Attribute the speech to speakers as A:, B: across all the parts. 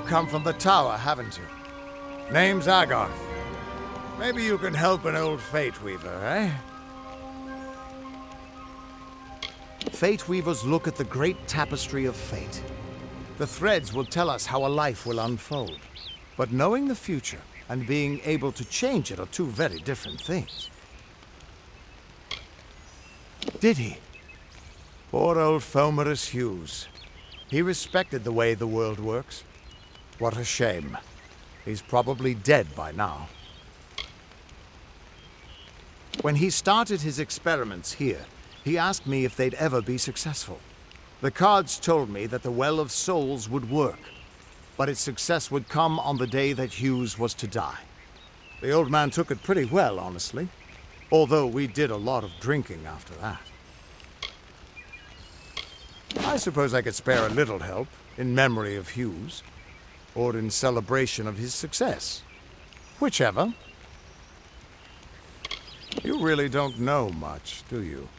A: come from the tower, haven't you? Name's Agarth. Maybe you can help an old Fate Weaver, eh? Fate Weavers look at the great tapestry of fate. The threads will tell us how a life will unfold. But knowing the future and being able to change it are two very different things. Did he? Poor old Fomerus Hughes. He respected the way the world works. What a shame. He's probably dead by now. When he started his experiments here, he asked me if they'd ever be successful. The cards told me that the Well of Souls would work, but its success would come on the day that Hughes was to die. The old man took it pretty well, honestly, although we did a lot of drinking after that. I suppose I could spare a little help in memory of Hughes, or in celebration of his success. Whichever. You really don't know much, do you?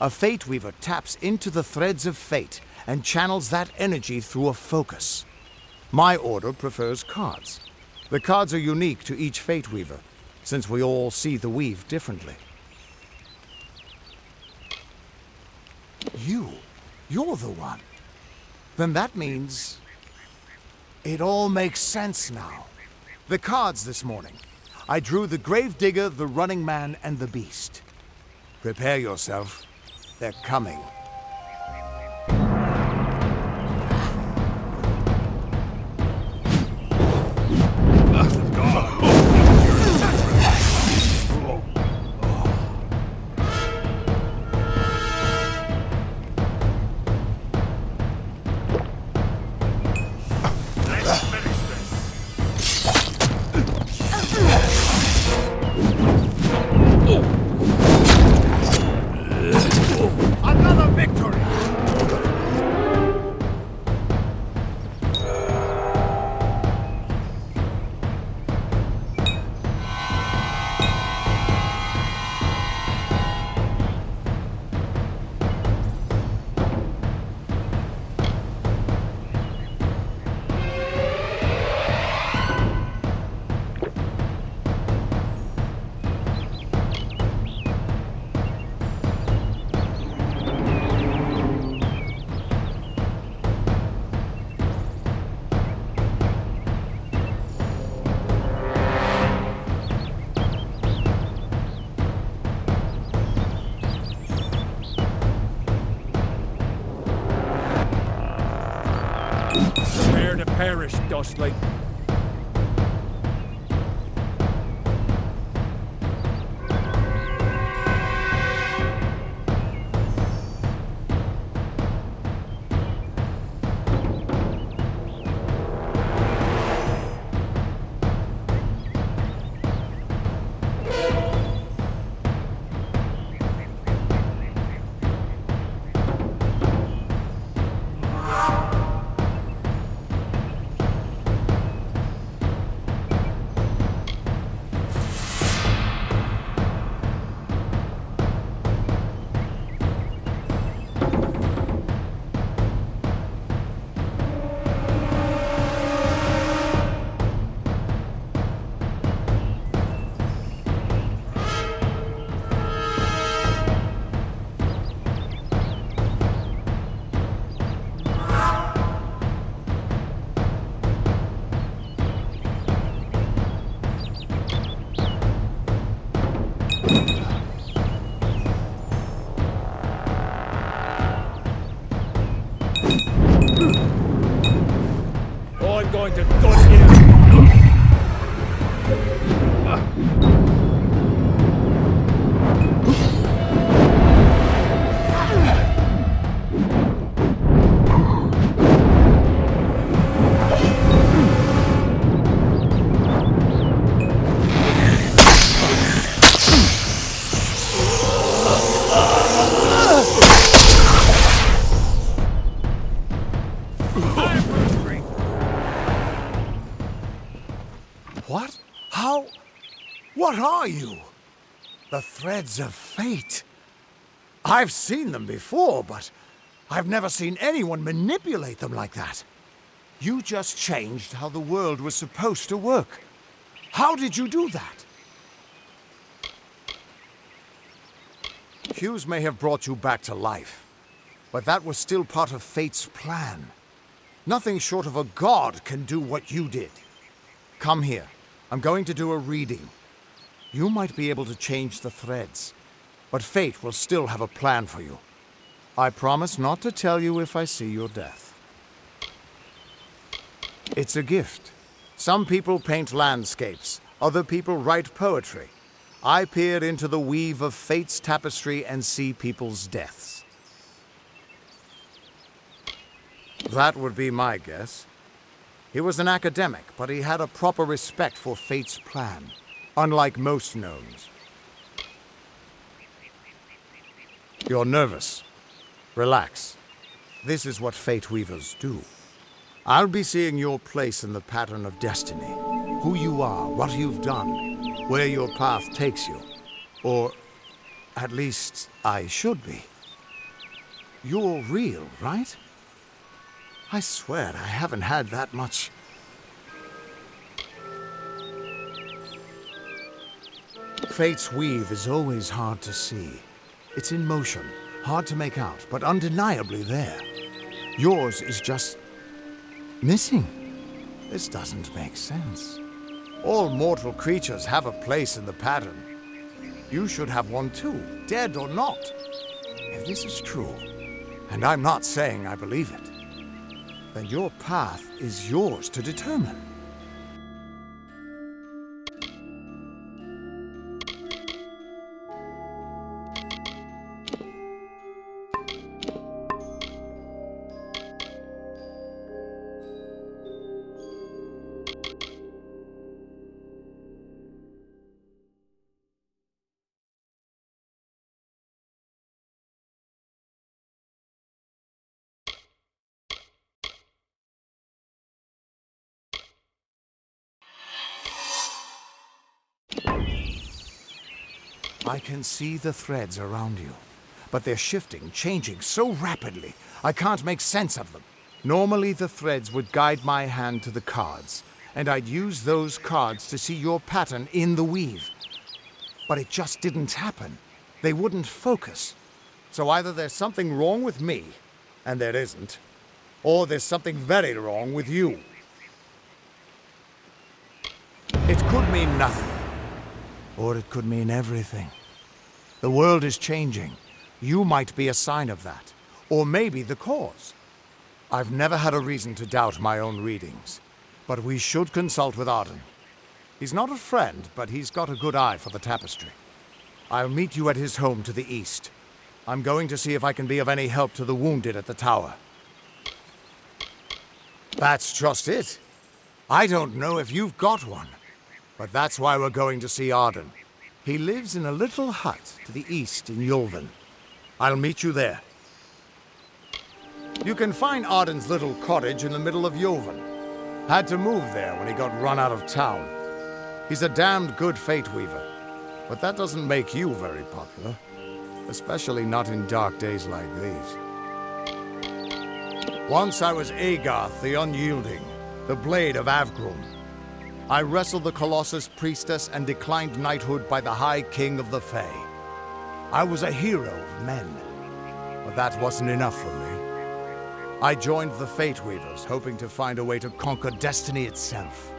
A: A Fate Weaver taps into the threads of fate and channels that energy through a focus. My order prefers cards. The cards are unique to each Fate Weaver, since we all see the weave differently. You're the one. Then that means... it all makes sense now. The cards this morning. I drew the Gravedigger, the Running Man, and the Beast. Prepare yourself. They're coming. Another victory!
B: Prepare to perish, Dustling. I'm going to gut you!
A: What? How? What are you? The threads of fate. I've seen them before, but I've never seen anyone manipulate them like that. You just changed how the world was supposed to work. How did you do that? Hughes may have brought you back to life, but that was still part of fate's plan. Nothing short of a god can do what you did. Come here. I'm going to do a reading. You might be able to change the threads, but fate will still have a plan for you. I promise not to tell you if I see your death. It's a gift. Some people paint landscapes, other people write poetry. I peer into the weave of fate's tapestry and see people's deaths. That would be my guess. He was an academic, but he had a proper respect for fate's plan, unlike most gnomes. You're nervous. Relax. This is what fate weavers do. I'll be seeing your place in the pattern of destiny. Who you are, what you've done, where your path takes you. Or, at least, I should be. You're real, right? I swear I haven't had that much. Fate's weave is always hard to see. It's in motion, hard to make out, but undeniably there. Yours is just missing. This doesn't make sense. All mortal creatures have a place in the pattern. You should have one too, dead or not. If this is true, and I'm not saying I believe it, then your path is yours to determine. I can see the threads around you, but they're shifting, changing so rapidly, I can't make sense of them. Normally the threads would guide my hand to the cards, and I'd use those cards to see your pattern in the weave. But it just didn't happen. They wouldn't focus. So either there's something wrong with me, and there isn't, or there's something very wrong with you. It could mean nothing. Or it could mean everything. The world is changing. You might be a sign of that. Or maybe the cause. I've never had a reason to doubt my own readings. But we should consult with Arden. He's not a friend, but he's got a good eye for the tapestry. I'll meet you at his home to the east. I'm going to see if I can be of any help to the wounded at the tower. That's just it. I don't know if you've got one. But that's why we're going to see Arden. He lives in a little hut to the east in Yulven. I'll meet you there. You can find Arden's little cottage in the middle of Yulven. Had to move there when he got run out of town. He's a damned good fate weaver. But that doesn't make you very popular. Especially not in dark days like these. Once I was Agarth the Unyielding, the Blade of Avgrum. I wrestled the Colossus priestess and declined knighthood by the High King of the Fae. I was a hero of men, but that wasn't enough for me. I joined the Fate Weavers, hoping to find a way to conquer destiny itself.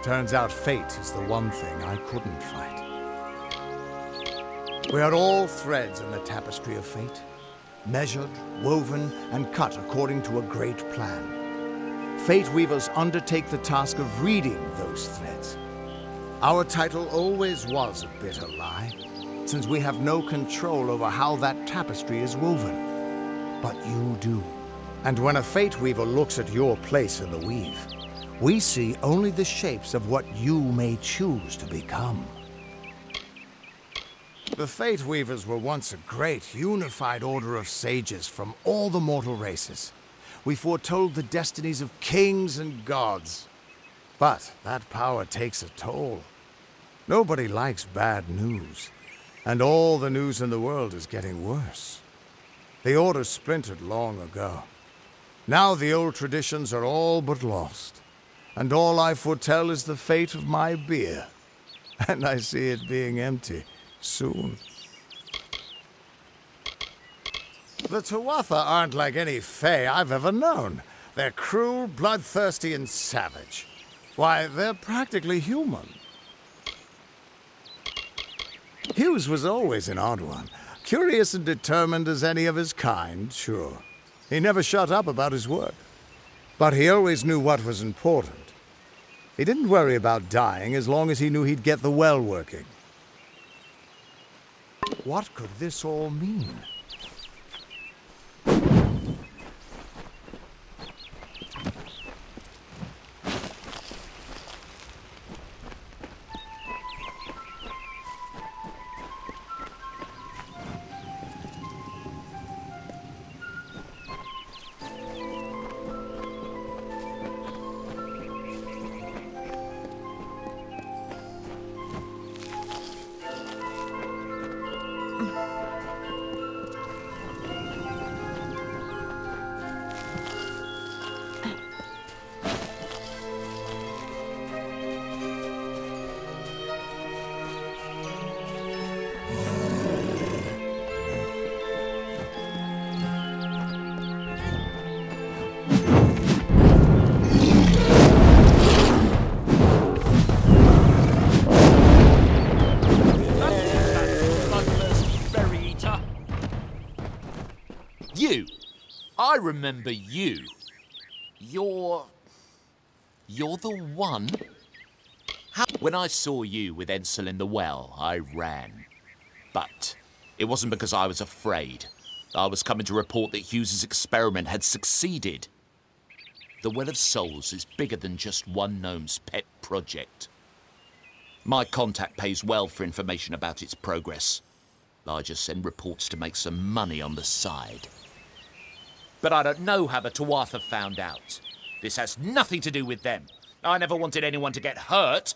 A: Turns out fate is the one thing I couldn't fight. We are all threads in the tapestry of fate, measured, woven, and cut according to a great plan. Fate Weavers undertake the task of reading those threads. Our title always was a bitter lie, since we have no control over how that tapestry is woven. But you do. And when a Fate Weaver looks at your place in the weave, we see only the shapes of what you may choose to become. The Fate Weavers were once a great, unified order of sages from all the mortal races. We foretold the destinies of kings and gods. But that power takes a toll. Nobody likes bad news. And all the news in the world is getting worse. The Order splintered long ago. Now the old traditions are all but lost, and all I foretell is the fate of my beer. And I see it being empty soon. The Tuatha aren't like any fae I've ever known. They're cruel, bloodthirsty, and savage. Why, they're practically human. Hughes was always an odd one. Curious and determined as any of his kind, sure. He never shut up about his work. But he always knew what was important. He didn't worry about dying as long as he knew he'd get the well working. What could this all mean?
C: You! I remember you. You're the one? When I saw you with Ensel in the well, I ran. But it wasn't because I was afraid. I was coming to report that Hughes's experiment had succeeded. The Well of Souls is bigger than just one gnome's pet project. My contact pays well for information about its progress. I just send reports to make some money on the side. But I don't know how the Tuatha found out. This has nothing to do with them. I never wanted anyone to get hurt.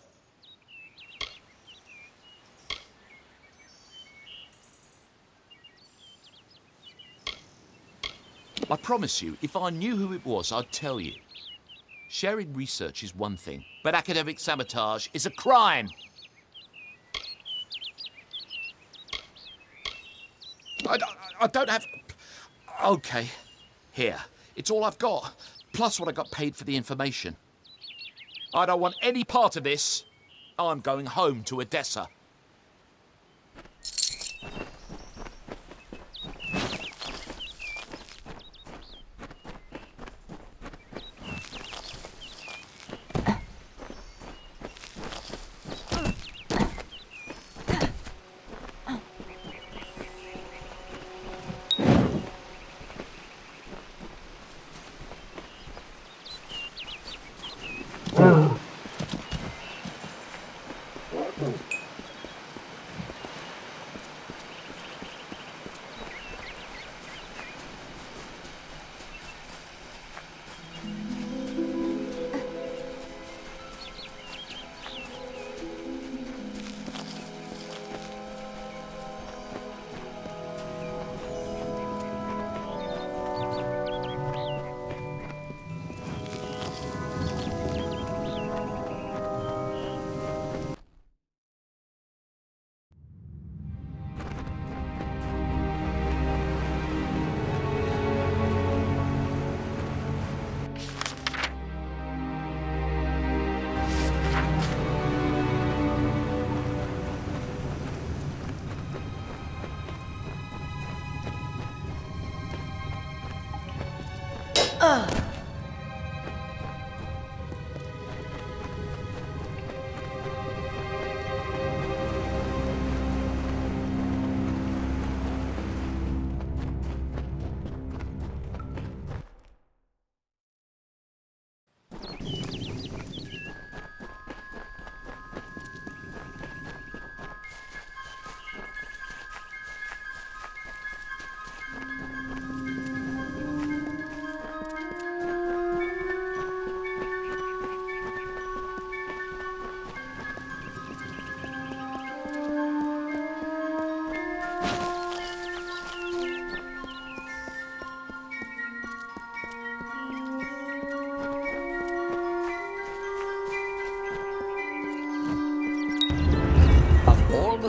C: I promise you, if I knew who it was, I'd tell you. Sharing research is one thing, but academic sabotage is a crime. I don't have... Okay, here. It's all I've got, plus what I got paid for the information. I don't want any part of this. I'm going home to Odessa.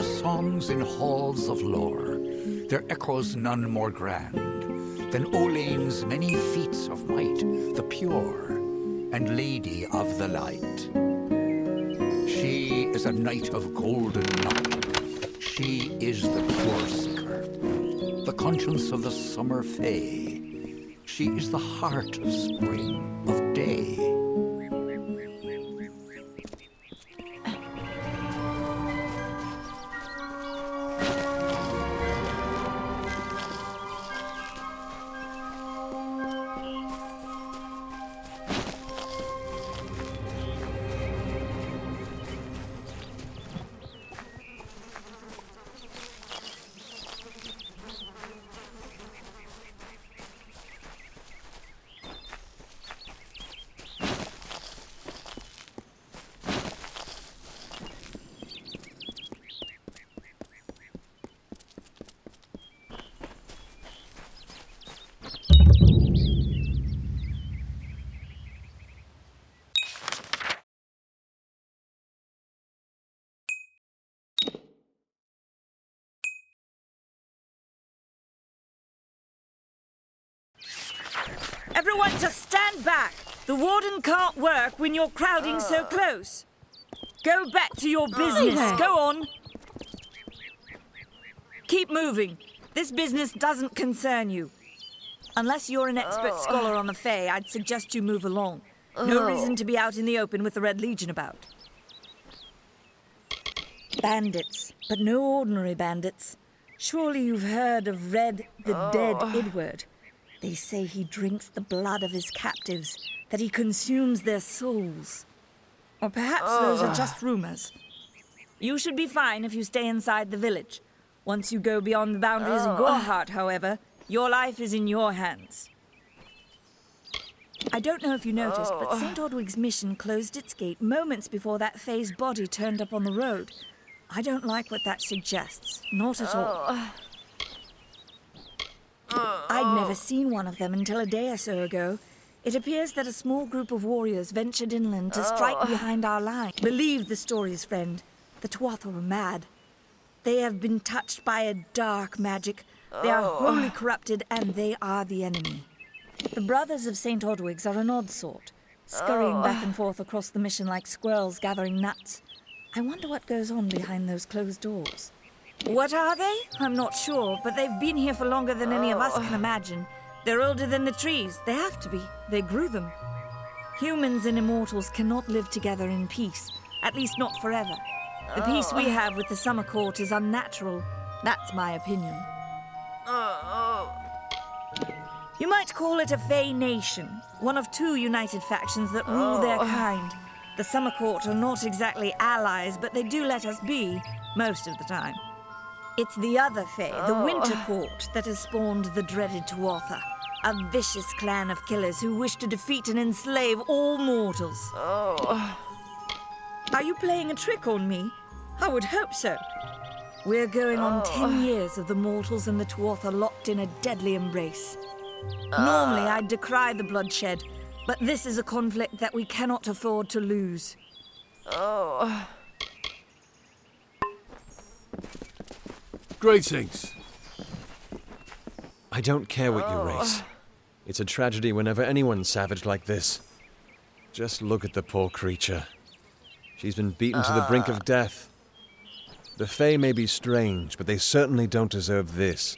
D: the songs in halls of lore, there echoes none more grand than Olane's many feats of might, the pure and lady of the light. She is a knight of golden knot. She is the cure seeker, the conscience of the summer fae. She is the heart of spring, of day.
E: Everyone just stand back. The warden can't work when you're crowding so close. Go back to your business. Go on. Keep moving. This business doesn't concern you. Unless you're an expert scholar on the Fae, I'd suggest you move along. No reason to be out in the open with the Red Legion about. Bandits, but no ordinary bandits. Surely you've heard of Red the Dead Edward. They say he drinks the blood of his captives, that he consumes their souls. Or perhaps those are just rumors. You should be fine if you stay inside the village. Once you go beyond the boundaries of Gorhart, however, your life is in your hands. I don't know if you noticed, but St. Ordwig's mission closed its gate moments before that Fae's body turned up on the road. I don't like what that suggests. Not at all. I'd never seen one of them until a day or so ago. It appears that a small group of warriors ventured inland to strike behind our line. Believe the stories, friend. The Tuatha were mad. They have been touched by a dark magic. They are wholly corrupted, and they are the enemy. The brothers of St. Ordwig's are an odd sort, scurrying back and forth across the mission like squirrels gathering nuts. I wonder what goes on behind those closed doors. What are they? I'm not sure, but they've been here for longer than any of us can imagine. They're older than the trees. They have to be. They grew them. Humans and immortals cannot live together in peace, at least not forever. The peace we have with the Summer Court is unnatural. That's my opinion. You might call it a Fae nation, one of two united factions that rule their kind. The Summer Court are not exactly allies, but they do let us be, most of the time. It's the other Fae, the Winter Court, that has spawned the dreaded Tuatha, a vicious clan of killers who wish to defeat and enslave all mortals. Are you playing a trick on me? I would hope so. We're going on 10 years of the mortals and the Tuatha locked in a deadly embrace. Normally, I'd decry the bloodshed, but this is a conflict that we cannot afford to lose.
F: Greetings. I don't care what you race. It's a tragedy whenever anyone's savage like this. Just look at the poor creature. She's been beaten to the brink of death. The Fae may be strange, but they certainly don't deserve this.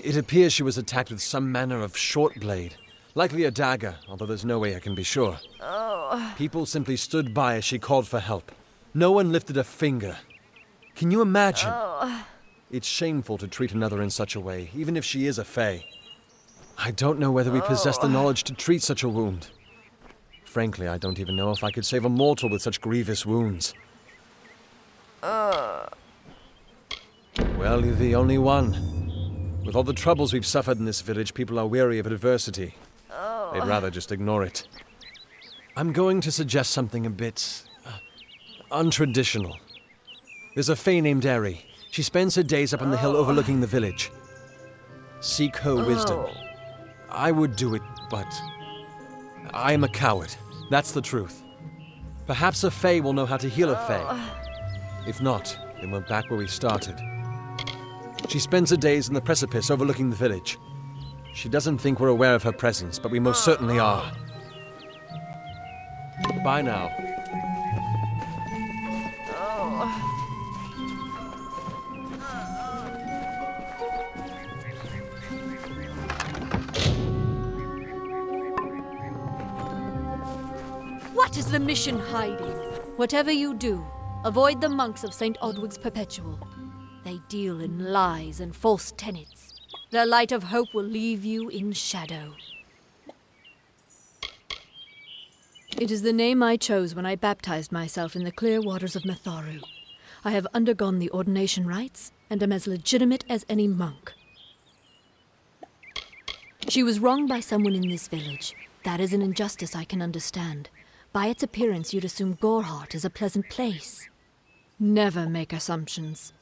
F: It appears she was attacked with some manner of short blade, likely a dagger, although there's no way I can be sure. People simply stood by as she called for help. No one lifted a finger. Can you imagine? It's shameful to treat another in such a way, even if she is a Fae. I don't know whether we possess the knowledge to treat such a wound. Frankly, I don't even know if I could save a mortal with such grievous wounds. Well, you're the only one. With all the troubles we've suffered in this village, people are weary of adversity. They'd rather just ignore it. I'm going to suggest something a bit untraditional. There's a Fae named Eri. She spends her days up on the hill overlooking the village. Seek her wisdom. I would do it, but I am a coward. That's the truth. Perhaps a Fae will know how to heal a Fae. If not, then we're back where we started. She spends her days on the precipice overlooking the village. She doesn't think we're aware of her presence, but we most certainly are. Bye now.
G: What is the mission hiding? Whatever you do, avoid the monks of St. Odwig's Perpetual. They deal in lies and false tenets. Their light of hope will leave you in shadow. It is the name I chose when I baptized myself in the clear waters of Mitharu. I have undergone the ordination rites and am as legitimate as any monk. She was wronged by someone in this village. That is an injustice I can understand. By its appearance, you'd assume Goreheart is a pleasant place. Never make assumptions.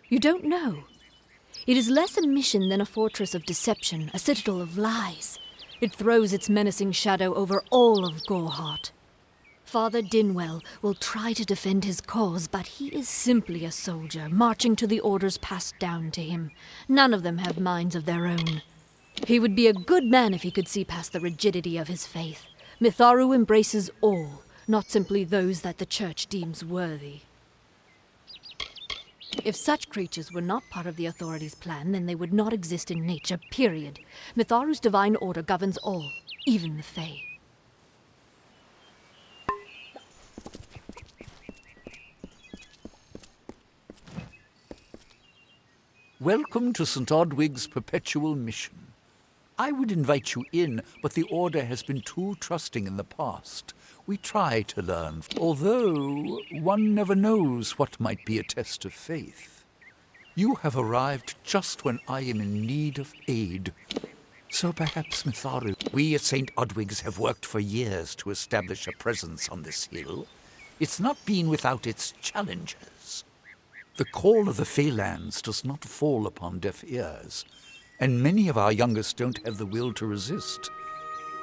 G: You don't know. It is less a mission than a fortress of deception, a citadel of lies. It throws its menacing shadow over all of Goreheart. Father Dinwell will try to defend his cause, but he is simply a soldier, marching to the orders passed down to him. None of them have minds of their own. He would be a good man if he could see past the rigidity of his faith. Mitharu embraces all, not simply those that the Church deems worthy. If such creatures were not part of the authorities' plan, then they would not exist in nature, period. Mitharu's divine order governs all, even the Fae.
D: Welcome to St. Odwig's Perpetual Mission. I would invite you in, but the Order has been too trusting in the past. We try to learn, although one never knows what might be a test of faith. You have arrived just when I am in need of aid. So perhaps, Mitharu, we at St. Odwig's have worked for years to establish a presence on this hill. It's not been without its challenges. The call of the Feylands does not fall upon deaf ears, and many of our youngest don't have the will to resist.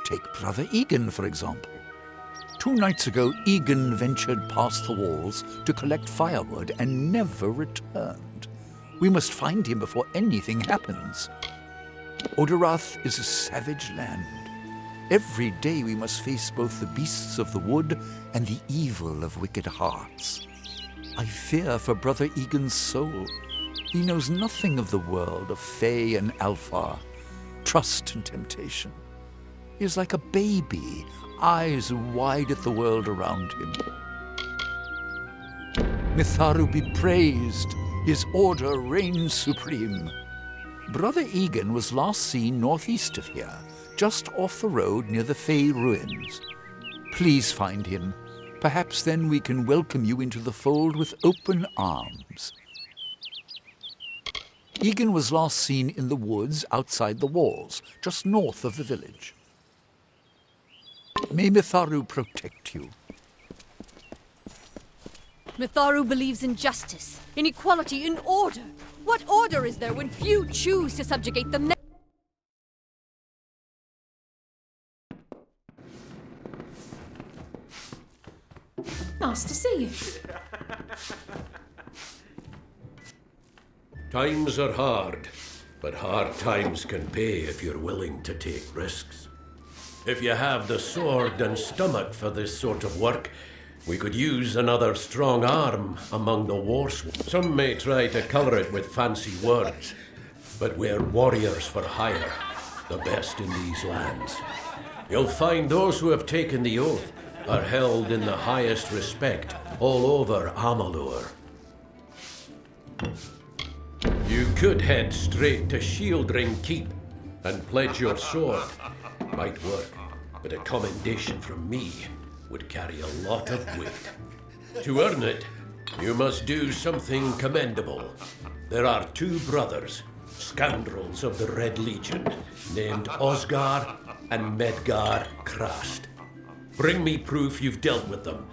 D: Take Brother Egan, for example. 2 nights ago, Egan ventured past the walls to collect firewood and never returned. We must find him before anything happens. Oderath is a savage land. Every day we must face both the beasts of the wood and the evil of wicked hearts. I fear for Brother Egan's soul. He knows nothing of the world of Fae and Alpha, trust and temptation. He is like a baby, eyes wide at the world around him. Mitharu be praised, his order reigns supreme. Brother Egan was last seen northeast of here, just off the road near the Fae ruins. Please find him. Perhaps then we can welcome you into the fold with open arms. Egan was last seen in the woods outside the walls, just north of the village. May Mitharu protect you.
G: Mitharu believes in justice, in equality, in order. What order is there when few choose to subjugate them?
H: Nice to see you.
I: Times are hard, but hard times can pay if you're willing to take risks. If you have the sword and stomach for this sort of work, we could use another strong arm among the warswolves. Some may try to colour it with fancy words, but we're warriors for hire, the best in these lands. You'll find those who have taken the oath are held in the highest respect all over Amalur. You could head straight to Shieldring Keep and pledge your sword. Might work, but a commendation from me would carry a lot of weight. To earn it, you must do something commendable. There are 2 brothers, scoundrels of the Red Legion, named Osgar and Medgar Krast. Bring me proof you've dealt with them.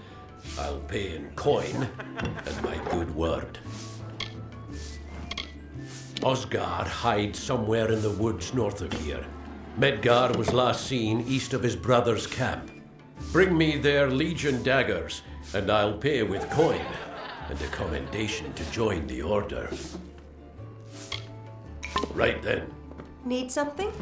I: I'll pay in coin and my good word. Osgar hides somewhere in the woods north of here. Medgar was last seen east of his brother's camp. Bring me their Legion daggers, and I'll pay with coin and a commendation to join the order. Right then.
J: Need something?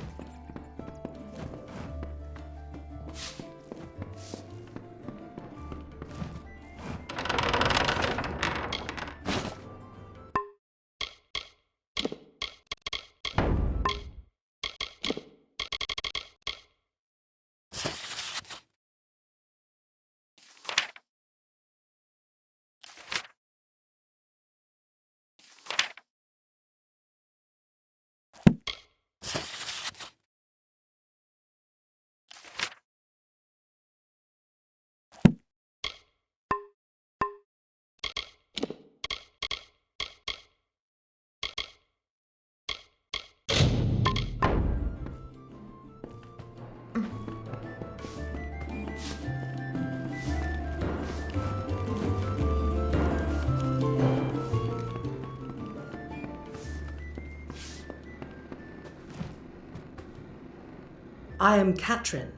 K: I am Katrin.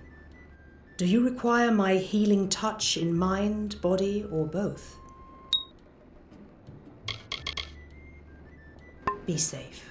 K: Do you require my healing touch in mind, body, or both? Be safe.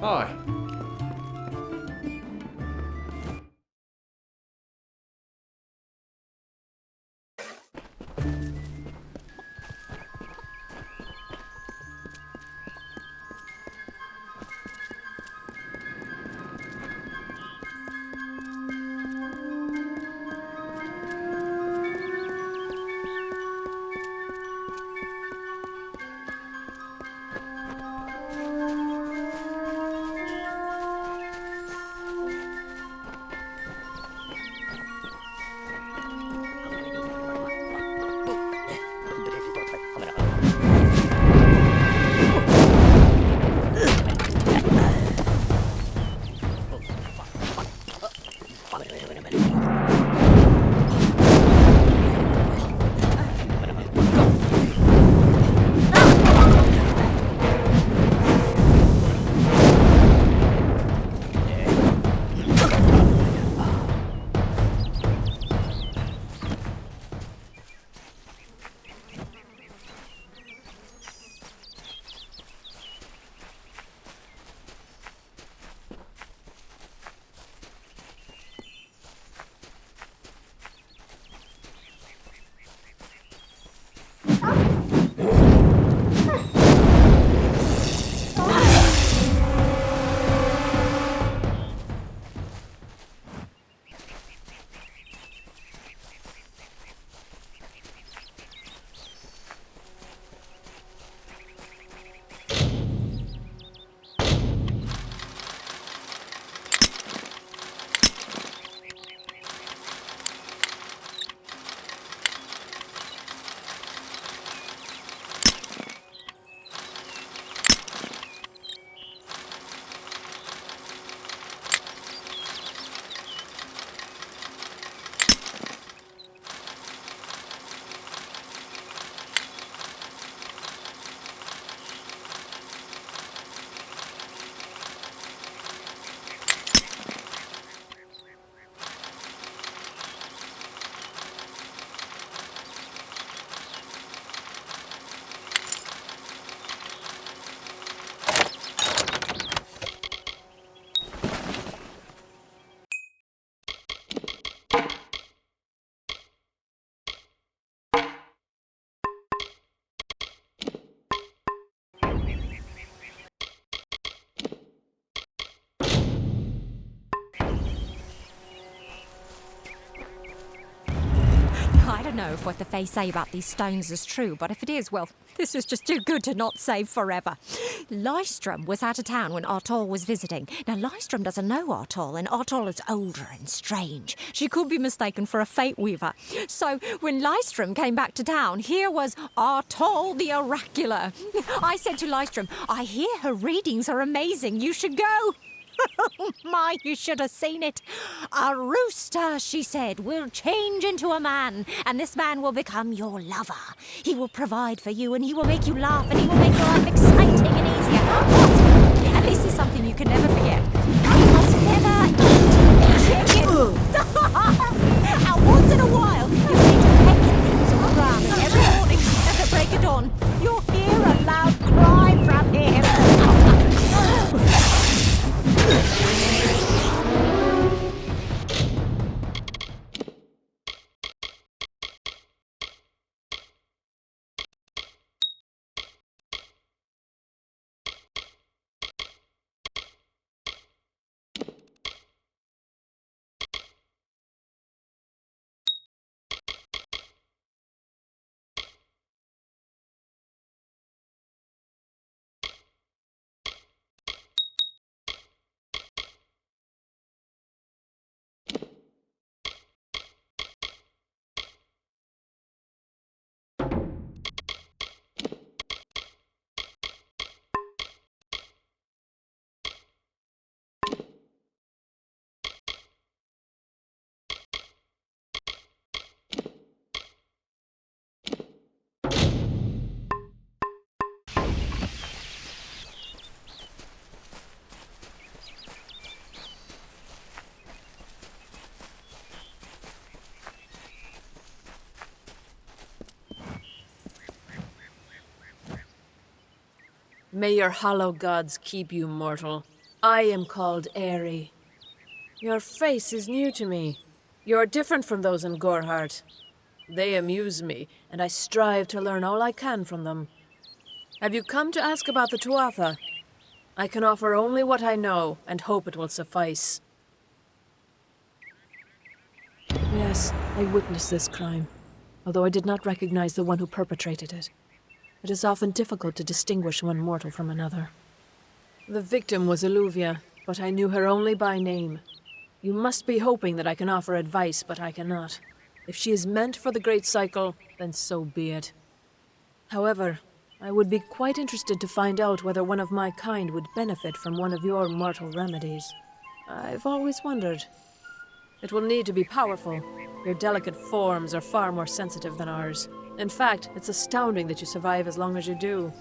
I: Aye.
J: know if what the Fae say about these stones is true, but if it is, well, this is just too good to not save forever. Lystrom was out of town when Artol was visiting. Now, Lystrom doesn't know Artol, and Artol is older and strange. She could be mistaken for a fate weaver. So, when Lystrom came back to town, here was Artol the Oracular. I said to Lystrom, I hear her readings are amazing. You should go. Oh my, you should have seen it. A rooster, she said, will change into a man, and this man will become your lover. He will provide for you, and he will make you laugh, and he will make your life exciting and easier. But, and this is something you can never forget, you must never eat chicken. And once in a while, you need to peck at things on the ground, and every morning at the break of dawn, you'll hear a loud cry from him.
L: May your hollow gods keep you, mortal. I am called Aerie. Your face is new to me. You're different from those in Gorhart. They amuse me, and I strive to learn all I can from them. Have you come to ask about the Tuatha? I can offer only what I know, and hope it will suffice. Yes, I witnessed this crime, although I did not recognize the one who perpetrated it. It is often difficult to distinguish one mortal from another. The victim was Illuvia, but I knew her only by name. You must be hoping that I can offer advice, but I cannot. If she is meant for the Great Cycle, then so be it. However, I would be quite interested to find out whether one of my kind would benefit from one of your mortal remedies. I've always wondered. It will need to be powerful. Your delicate forms are far more sensitive than ours. In fact, it's astounding that you survive as long as you do.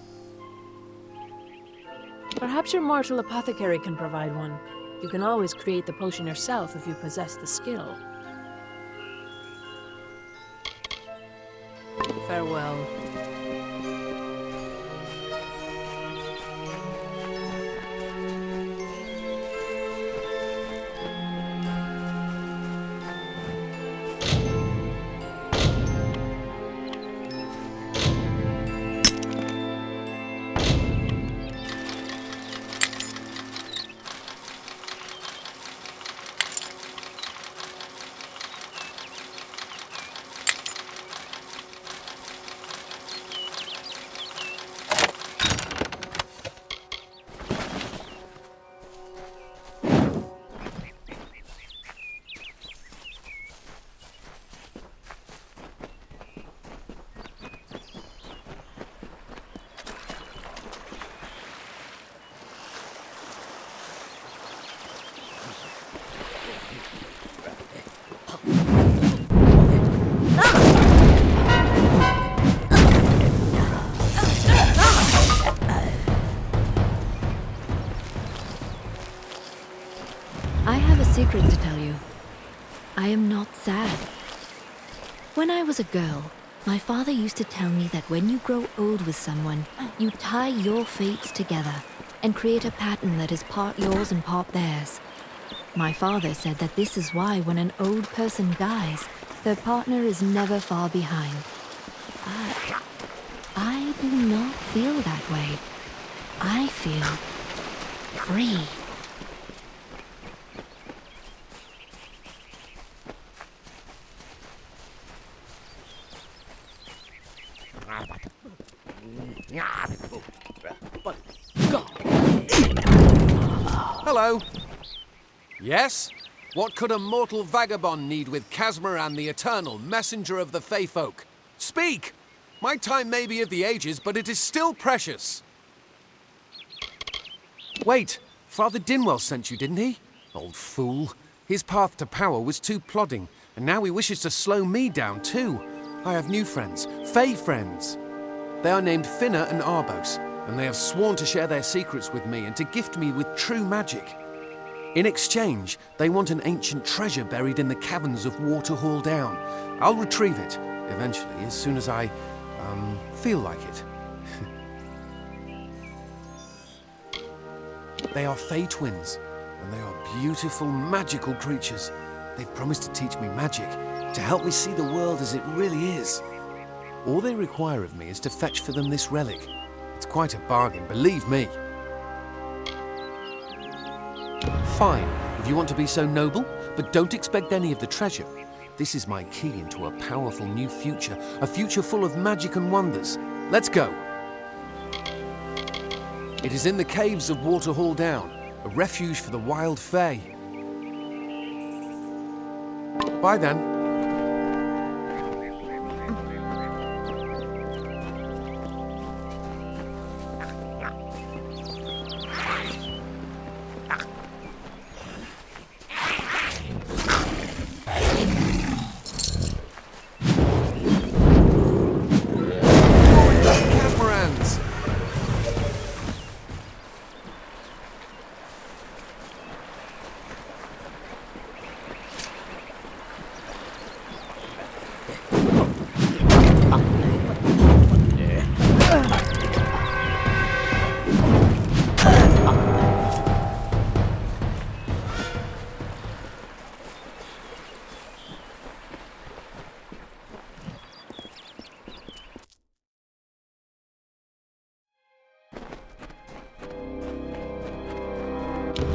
L: Perhaps your mortal apothecary can provide one. You can always create the potion yourself if you possess the skill. Farewell.
G: I have a secret to tell you. I am not sad. When I was a girl, my father used to tell me that when you grow old with someone, you tie your fates together and create a pattern that is part yours and part theirs. My father said that this is why when an old person dies, their partner is never far behind. But I do not feel that way. I feel free.
M: Hello? Yes? What could a mortal vagabond need with Casmaran the Eternal, messenger of the Fey folk? Speak! My time may be of the ages, but it is still precious. Wait, Father Dinwell sent you, didn't he? Old fool. His path to power was too plodding, and now he wishes to slow me down too. I have new friends, Fey friends. They are named Finna and Arbos, and they have sworn to share their secrets with me and to gift me with true magic. In exchange, they want an ancient treasure buried in the caverns of Waterhall Down. I'll retrieve it, eventually, as soon as I, feel like it. They are Fey twins, and they are beautiful, magical creatures. They've promised to teach me magic, to help me see the world as it really is. All they require of me is to fetch for them this relic. It's quite a bargain, believe me. Fine, if you want to be so noble, but don't expect any of the treasure. This is my key into a powerful new future, a future full of magic and wonders. Let's go. It is in the caves of Waterhall Down, a refuge for the wild Fey. Bye then.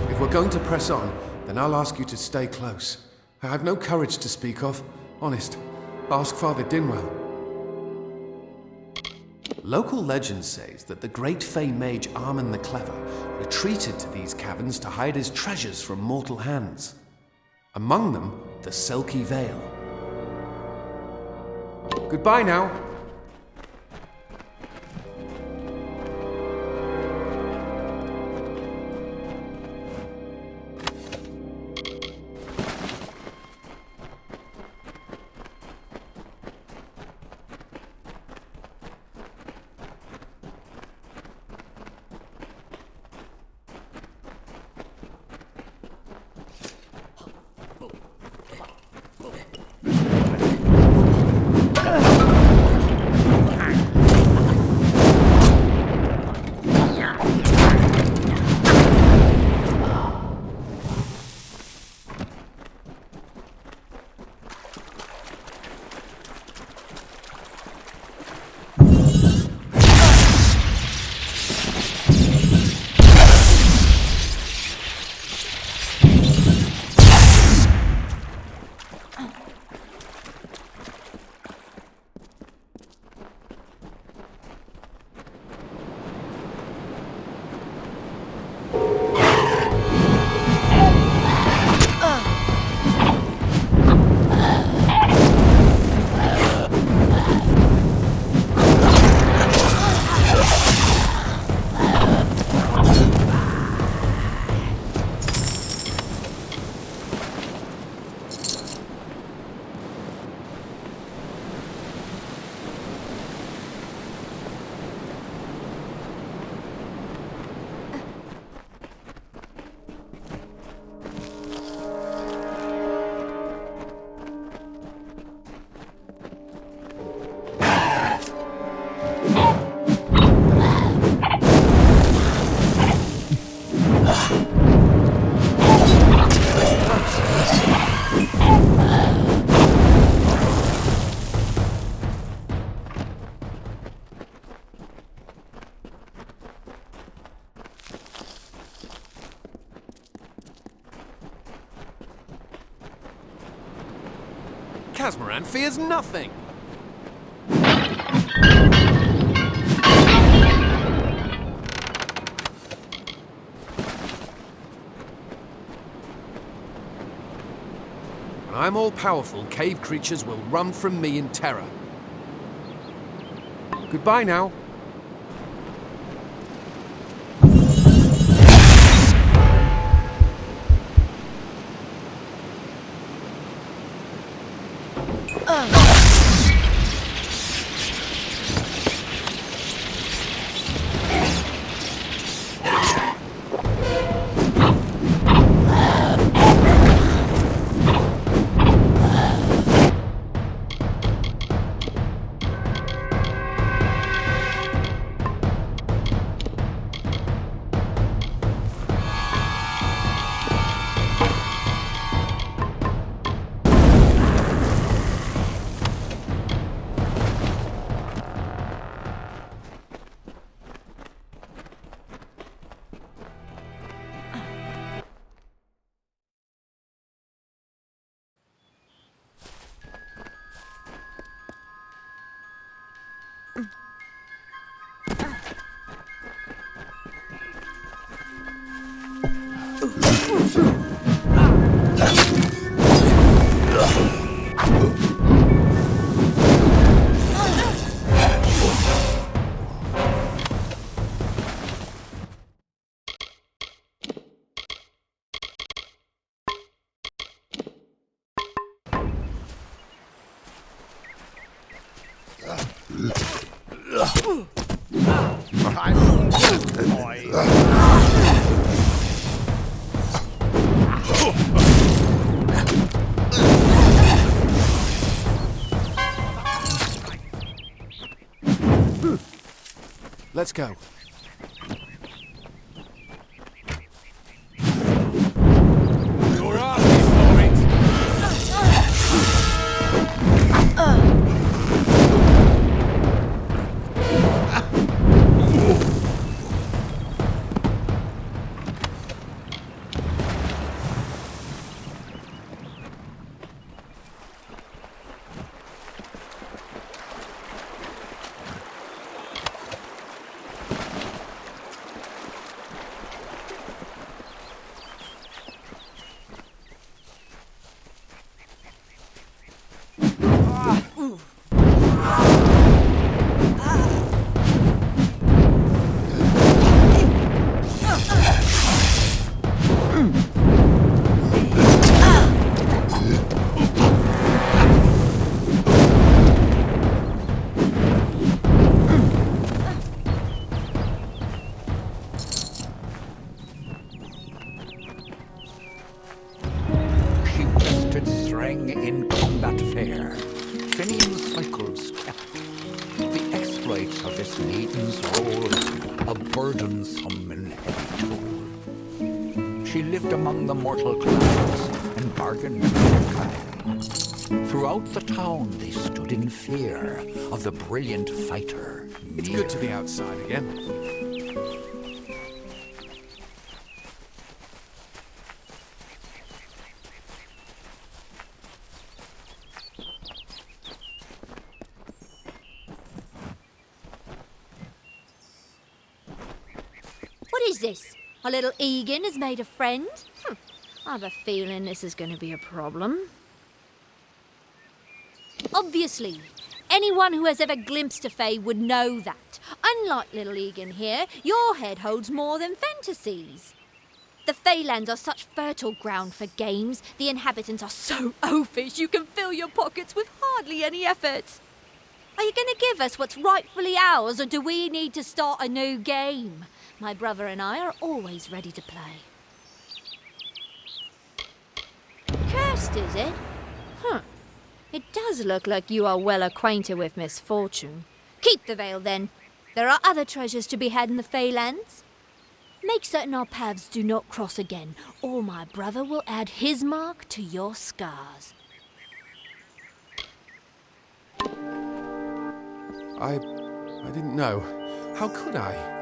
M: If we're going to press on, then I'll ask you to stay close. I have no courage to speak of. Honest. Ask Father Dinwell. Local legend says that the great Fey mage Armin the Clever retreated to these caverns to hide his treasures from mortal hands. Among them, the Selkie Veil. Goodbye now. Casmaran fears nothing! I'm all-powerful, cave creatures will run from me in terror. Goodbye now. Let's go.
B: You're asking for it.
D: In combat fair, Finian's cycles kept. The exploits of this maiden's role, a burdensome and heavy toll. She lived among the mortal clouds and bargained with their kind. Throughout the town they stood in fear of the brilliant fighter.
M: It's good to be outside again.
G: What is this? Our little Egan has made a friend? I have a feeling this is going to be a problem. Obviously, anyone who has ever glimpsed a fae would know that. Unlike little Egan here, your head holds more than fantasies. The Feylands are such fertile ground for games. The inhabitants are so oafish you can fill your pockets with hardly any effort. Are you going to give us what's rightfully ours, or do we need to start a new game? My brother and I are always ready to play. Cursed, is it? It does look like you are well acquainted with misfortune. Keep the veil, then. There are other treasures to be had in the Feylands. Make certain our paths do not cross again, or my brother will add his mark to your scars.
M: I didn't know. How could I?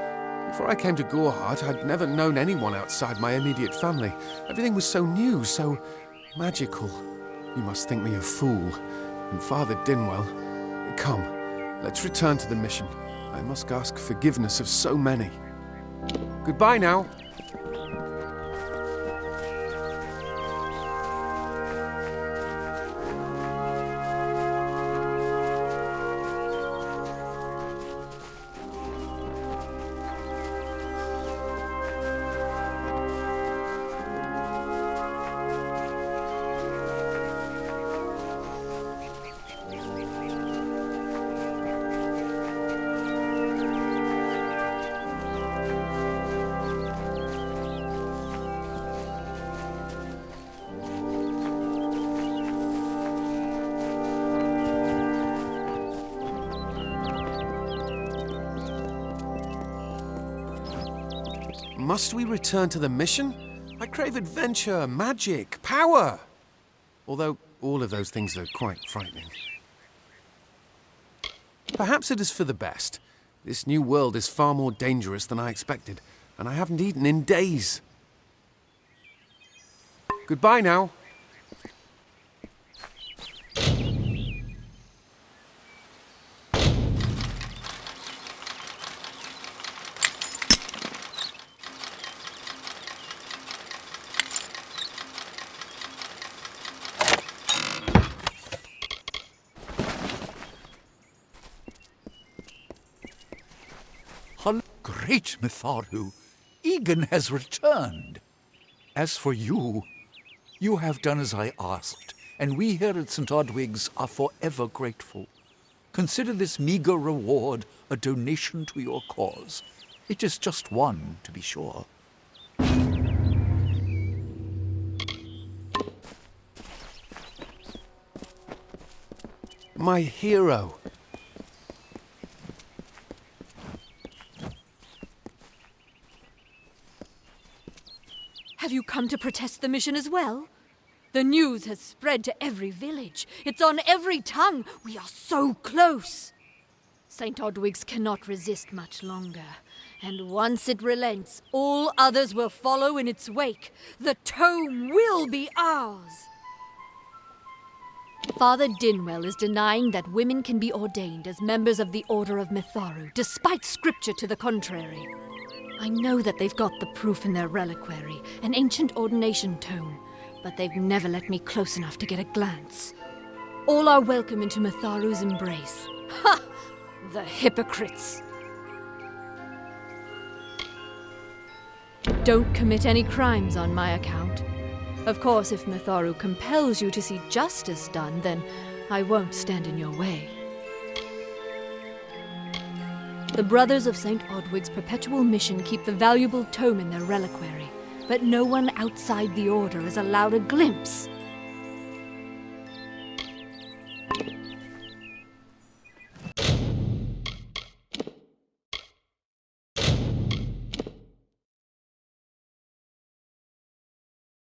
M: Before I came to Gorhart, I'd never known anyone outside my immediate family. Everything was so new, so magical. You must think me a fool. And Father Dinwell, come, let's return to the mission. I must ask forgiveness of so many. Goodbye now. Must we return to the mission? I crave adventure, magic, power. Although all of those things are quite frightening. Perhaps it is for the best. This new world is far more dangerous than I expected, and I haven't eaten in days. Goodbye now.
D: Great Mitharu, Egan has returned. As for you, you have done as I asked, and we here at St. Odwig's are forever grateful. Consider this meager reward a donation to your cause. It is just one, to be sure.
M: My hero.
G: Have you come to protest the mission as well? The news has spread to every village. It's on every tongue. We are so close. St. Odwig's cannot resist much longer. And once it relents, all others will follow in its wake. The tome will be ours. Father Dinwell is denying that women can be ordained as members of the Order of Mitharu, despite scripture to the contrary. I know that they've got the proof in their reliquary, an ancient ordination tome, but they've never let me close enough to get a glance. All are welcome into Mitharu's embrace. Ha! The hypocrites! Don't commit any crimes on my account. Of course, if Mitharu compels you to see justice done, then I won't stand in your way. The Brothers of St. Odwig's perpetual mission keep the valuable tome in their reliquary, but no one outside the Order is allowed a glimpse.